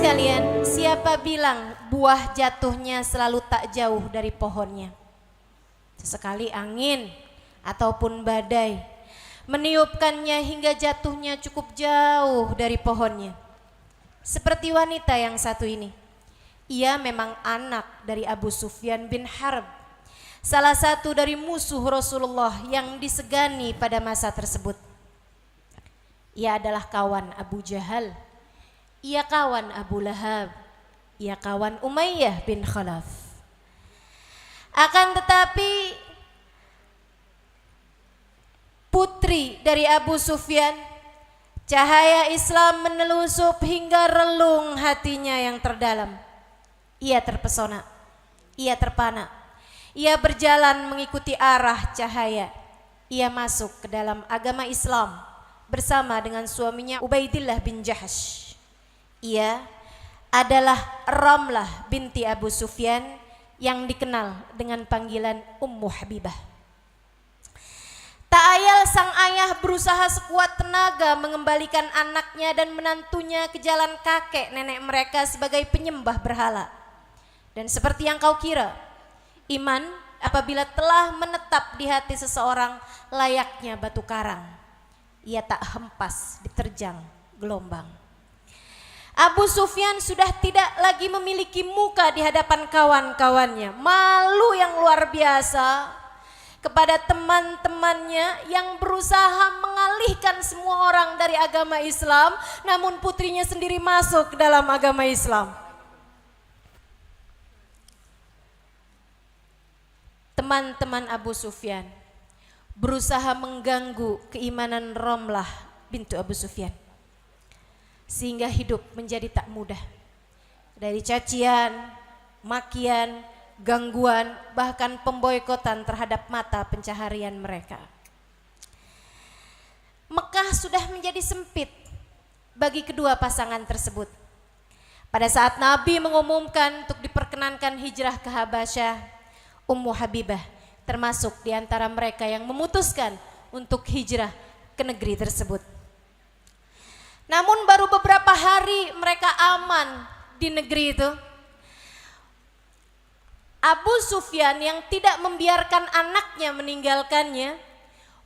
sekalian, siapa bilang buah jatuhnya selalu tak jauh dari pohonnya? Sesekali angin ataupun badai meniupkannya hingga jatuhnya cukup jauh dari pohonnya. Seperti wanita yang satu ini. Ia memang anak dari Abu Sufyan bin Harb, salah satu dari musuh Rasulullah yang disegani pada masa tersebut. Ia adalah kawan Abu Jahal, ia kawan Abu Lahab, ia kawan Umayyah bin Khalaf. Akan tetapi putri dari Abu Sufyan, cahaya Islam menelusup hingga relung hatinya yang terdalam. Ia terpesona, ia terpana, ia berjalan mengikuti arah cahaya. Ia masuk ke dalam agama Islam bersama dengan suaminya Ubaidillah bin Jahash. Ia adalah Ramlah binti Abu Sufyan yang dikenal dengan panggilan Ummu Habibah. Tak ayal sang ayah berusaha sekuat tenaga mengembalikan anaknya dan menantunya ke jalan kakek nenek mereka sebagai penyembah berhala. Dan seperti yang kau kira, iman apabila telah menetap di hati seseorang layaknya batu karang, ia tak hempas diterjang gelombang. Abu Sufyan sudah tidak lagi memiliki muka di hadapan kawan-kawannya. Malu yang luar biasa kepada teman-temannya yang berusaha mengalihkan semua orang dari agama Islam, namun putrinya sendiri masuk ke dalam agama Islam. Teman-teman Abu Sufyan berusaha mengganggu keimanan Ramlah bintu Abu Sufyan, sehingga hidup menjadi tak mudah. Dari cacian, makian, gangguan, bahkan pemboikotan terhadap mata pencaharian mereka. Mekah sudah menjadi sempit bagi kedua pasangan tersebut. Pada saat Nabi mengumumkan untuk diperkenankan hijrah ke Habasyah, Ummu Habibah termasuk di antara mereka yang memutuskan untuk hijrah ke negeri tersebut. Namun baru beberapa hari mereka aman di negeri itu, Abu Sufyan yang tidak membiarkan anaknya meninggalkannya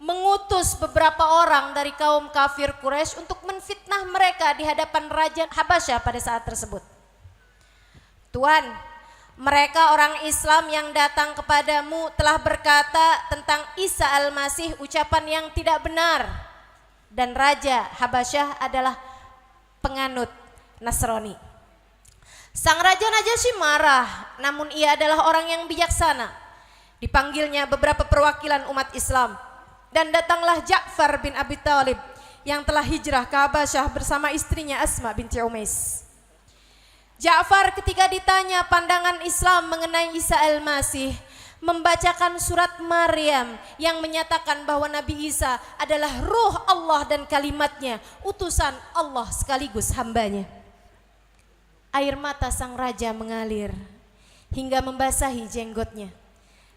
mengutus beberapa orang dari kaum kafir Quraisy untuk menfitnah mereka di hadapan Raja Habasyah pada saat tersebut. Tuan, mereka orang Islam yang datang kepadamu telah berkata tentang Isa Al-Masih ucapan yang tidak benar, dan Raja Habasyah adalah penganut Nasrani. Sang Raja Najasyi marah, namun ia adalah orang yang bijaksana. Dipanggilnya beberapa perwakilan umat Islam, dan datanglah Ja'far bin Abi Thalib yang telah hijrah ke Habasyah bersama istrinya Asma binti Umais. Ja'far ketika ditanya pandangan Islam mengenai Isa Al-Masih, membacakan surat Maryam yang menyatakan bahwa Nabi Isa adalah ruh Allah dan kalimatnya, utusan Allah sekaligus hambanya. Air mata sang raja mengalir hingga membasahi jenggotnya.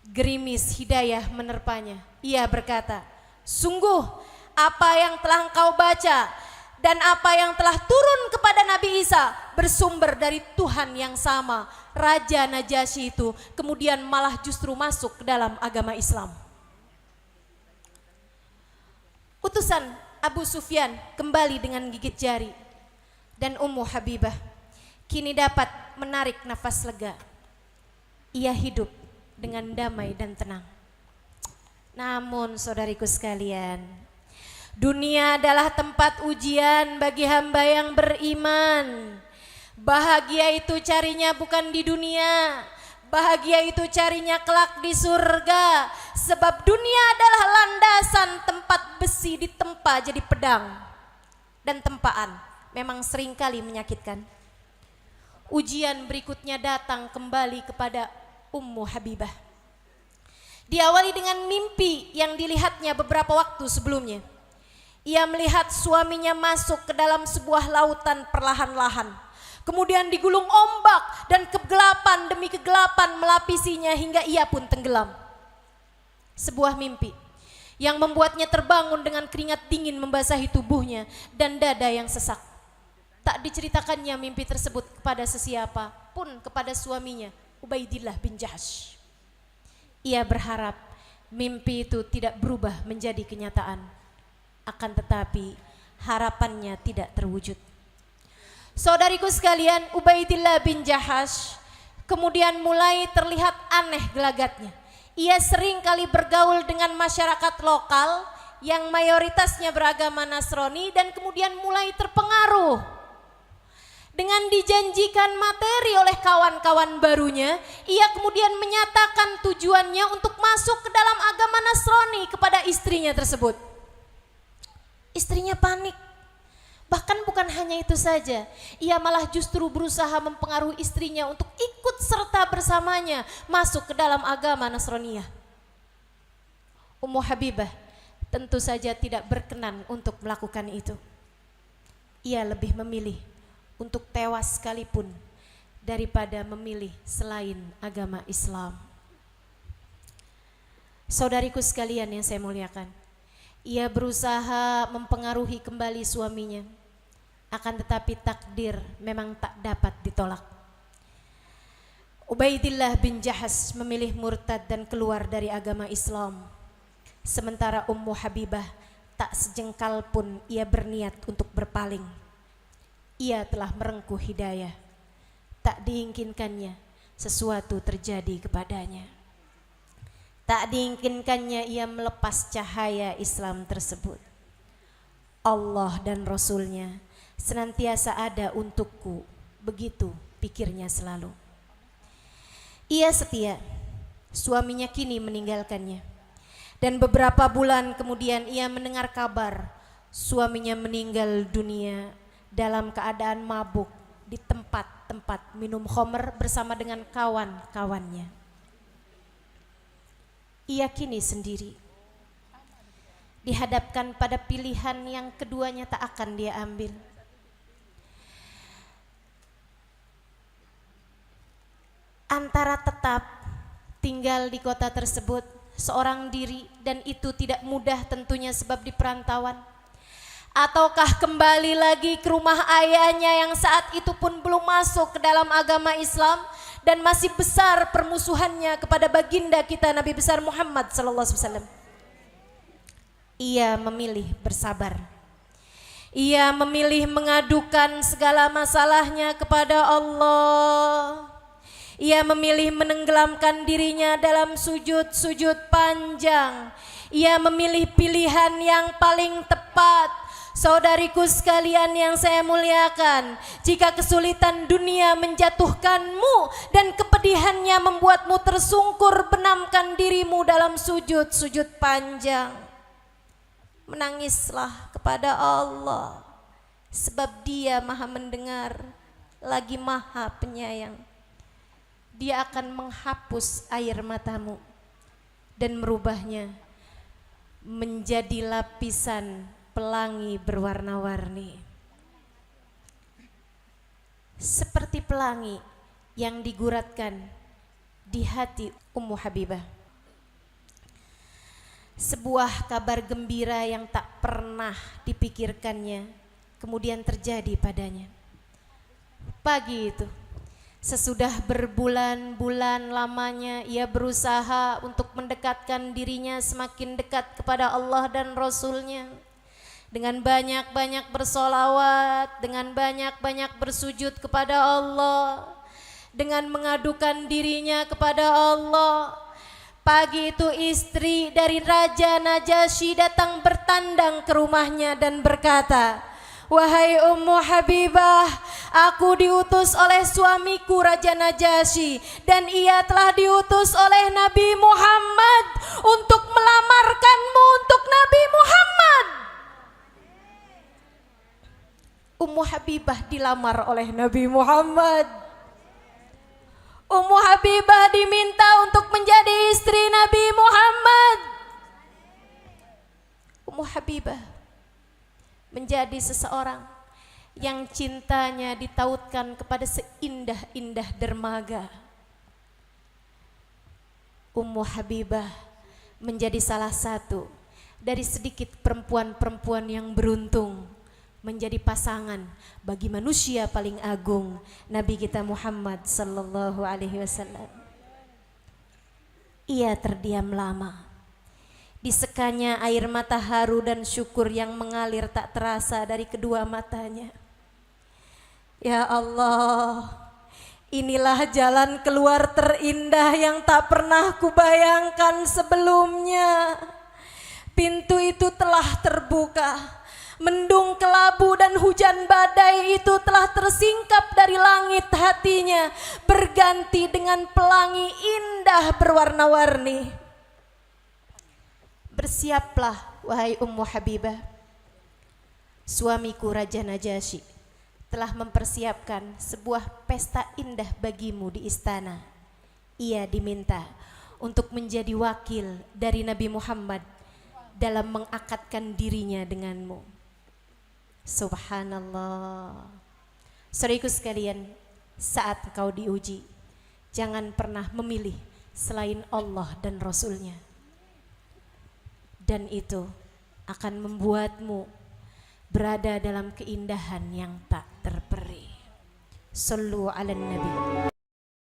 Gerimis hidayah menerpanya. Ia berkata, sungguh apa yang telah engkau baca dan apa yang telah turun kepada Nabi Isa bersumber dari Tuhan yang sama. Raja Najasyi itu kemudian malah justru masuk ke dalam agama Islam. Utusan Abu Sufyan kembali dengan gigit jari, dan Ummu Habibah kini dapat menarik nafas lega. Ia hidup dengan damai dan tenang. Namun saudariku sekalian, dunia adalah tempat ujian bagi hamba yang beriman. Bahagia itu carinya bukan di dunia, bahagia itu carinya kelak di surga. Sebab dunia adalah landasan tempat besi ditempa jadi pedang, dan tempaan memang seringkali menyakitkan. Ujian berikutnya datang kembali kepada Ummu Habibah. Diawali dengan mimpi yang dilihatnya beberapa waktu sebelumnya. Ia melihat suaminya masuk ke dalam sebuah lautan perlahan-lahan. Kemudian digulung ombak dan kegelapan demi kegelapan melapisinya hingga ia pun tenggelam. Sebuah mimpi yang membuatnya terbangun dengan keringat dingin membasahi tubuhnya dan dada yang sesak. tak diceritakannya mimpi tersebut kepada sesiapa pun kepada suaminya Ubaidillah bin Jahsh. Ia berharap mimpi itu tidak berubah menjadi kenyataan. Akan tetapi harapannya tidak terwujud. Saudariku sekalian, Ubaidillah bin Jahsh kemudian mulai terlihat aneh gelagatnya. Ia sering kali bergaul dengan masyarakat lokal yang mayoritasnya beragama Nasrani dan kemudian mulai terpengaruh. Dengan dijanjikan materi oleh kawan-kawan barunya, ia kemudian menyatakan tujuannya untuk masuk ke dalam agama Nasrani kepada istrinya tersebut. Istrinya panik. Bahkan bukan hanya itu saja, ia malah justru berusaha mempengaruhi istrinya untuk ikut serta bersamanya masuk ke dalam agama Nasraniyah. Ummu Habibah tentu saja tidak berkenan untuk melakukan itu. Ia lebih memilih untuk tewas sekalipun daripada memilih selain agama Islam. Saudariku sekalian yang saya muliakan, ia berusaha mempengaruhi kembali suaminya. Akan tetapi takdir memang tak dapat ditolak. Ubaidillah bin Jahsh memilih murtad dan keluar dari agama Islam. Sementara Ummu Habibah tak sejengkal pun ia berniat untuk berpaling. Ia telah merengkuh hidayah. Tak diinginkannya sesuatu terjadi kepadanya. Tak diinginkannya ia melepas cahaya Islam tersebut. Allah dan Rasulnya senantiasa ada untukku, begitu pikirnya selalu. Ia setia, suaminya kini meninggalkannya. Dan beberapa bulan kemudian ia mendengar kabar suaminya meninggal dunia dalam keadaan mabuk di tempat-tempat minum khamr bersama dengan kawan-kawannya. Ia kini sendiri, dihadapkan pada pilihan yang keduanya tak akan dia ambil. Antara tetap tinggal di kota tersebut seorang diri dan itu tidak mudah tentunya sebab di perantauan, ataukah kembali lagi ke rumah ayahnya yang saat itu pun belum masuk ke dalam agama Islam dan masih besar permusuhannya kepada baginda kita Nabi besar Muhammad SAW. Ia memilih bersabar. Ia memilih mengadukan segala masalahnya kepada Allah. Ia memilih menenggelamkan dirinya dalam sujud-sujud panjang. Ia memilih pilihan yang paling tepat. Saudariku sekalian yang saya muliakan, jika kesulitan dunia menjatuhkanmu dan kepedihannya membuatmu tersungkur, benamkan dirimu dalam sujud-sujud panjang. Menangislah kepada Allah, sebab Dia Maha mendengar lagi Maha penyayang. Dia akan menghapus air matamu dan merubahnya menjadi lapisan pelangi berwarna-warni. Seperti pelangi yang diguratkan di hati Ummu Habibah. Sebuah kabar gembira yang tak pernah dipikirkannya kemudian terjadi padanya. Pagi itu, sesudah berbulan-bulan lamanya ia berusaha untuk mendekatkan dirinya semakin dekat kepada Allah dan Rasulnya. Dengan banyak-banyak bersolawat, dengan banyak-banyak bersujud kepada Allah, dengan mengadukan dirinya kepada Allah. Pagi itu istri dari Raja Najasyi datang bertandang ke rumahnya dan berkata, "Wahai Ummu Habibah, aku diutus oleh suamiku Raja Najasyi dan ia telah diutus oleh Nabi Muhammad untuk melamarkanmu untuk Nabi Muhammad." Ummu Habibah dilamar oleh Nabi Muhammad. Ummu Habibah diminta untuk menjadi istri Nabi Muhammad. Ummu Habibah menjadi seseorang yang cintanya ditautkan kepada seindah-indah dermaga. Ummu Habibah menjadi salah satu dari sedikit perempuan-perempuan yang beruntung menjadi pasangan bagi manusia paling agung, Nabi kita Muhammad sallallahu alaihi wasallam. Ia terdiam lama. Disekanya air mata haru dan syukur yang mengalir tak terasa dari kedua matanya. Ya Allah, inilah jalan keluar terindah yang tak pernah kubayangkan sebelumnya. Pintu itu telah terbuka. Mendung kelabu dan hujan badai itu telah tersingkap dari langit hatinya, berganti dengan pelangi indah berwarna-warni. Bersiaplah wahai Ummu Habibah. Suamiku Raja Najasyi telah mempersiapkan sebuah pesta indah bagimu di istana. Ia diminta untuk menjadi wakil dari Nabi Muhammad dalam mengakadkan dirinya denganmu. Subhanallah. Saudaraku sekalian, saat kau diuji, jangan pernah memilih selain Allah dan Rasulnya. Dan itu akan membuatmu berada dalam keindahan yang tak terperi. Sallu ala Nabi.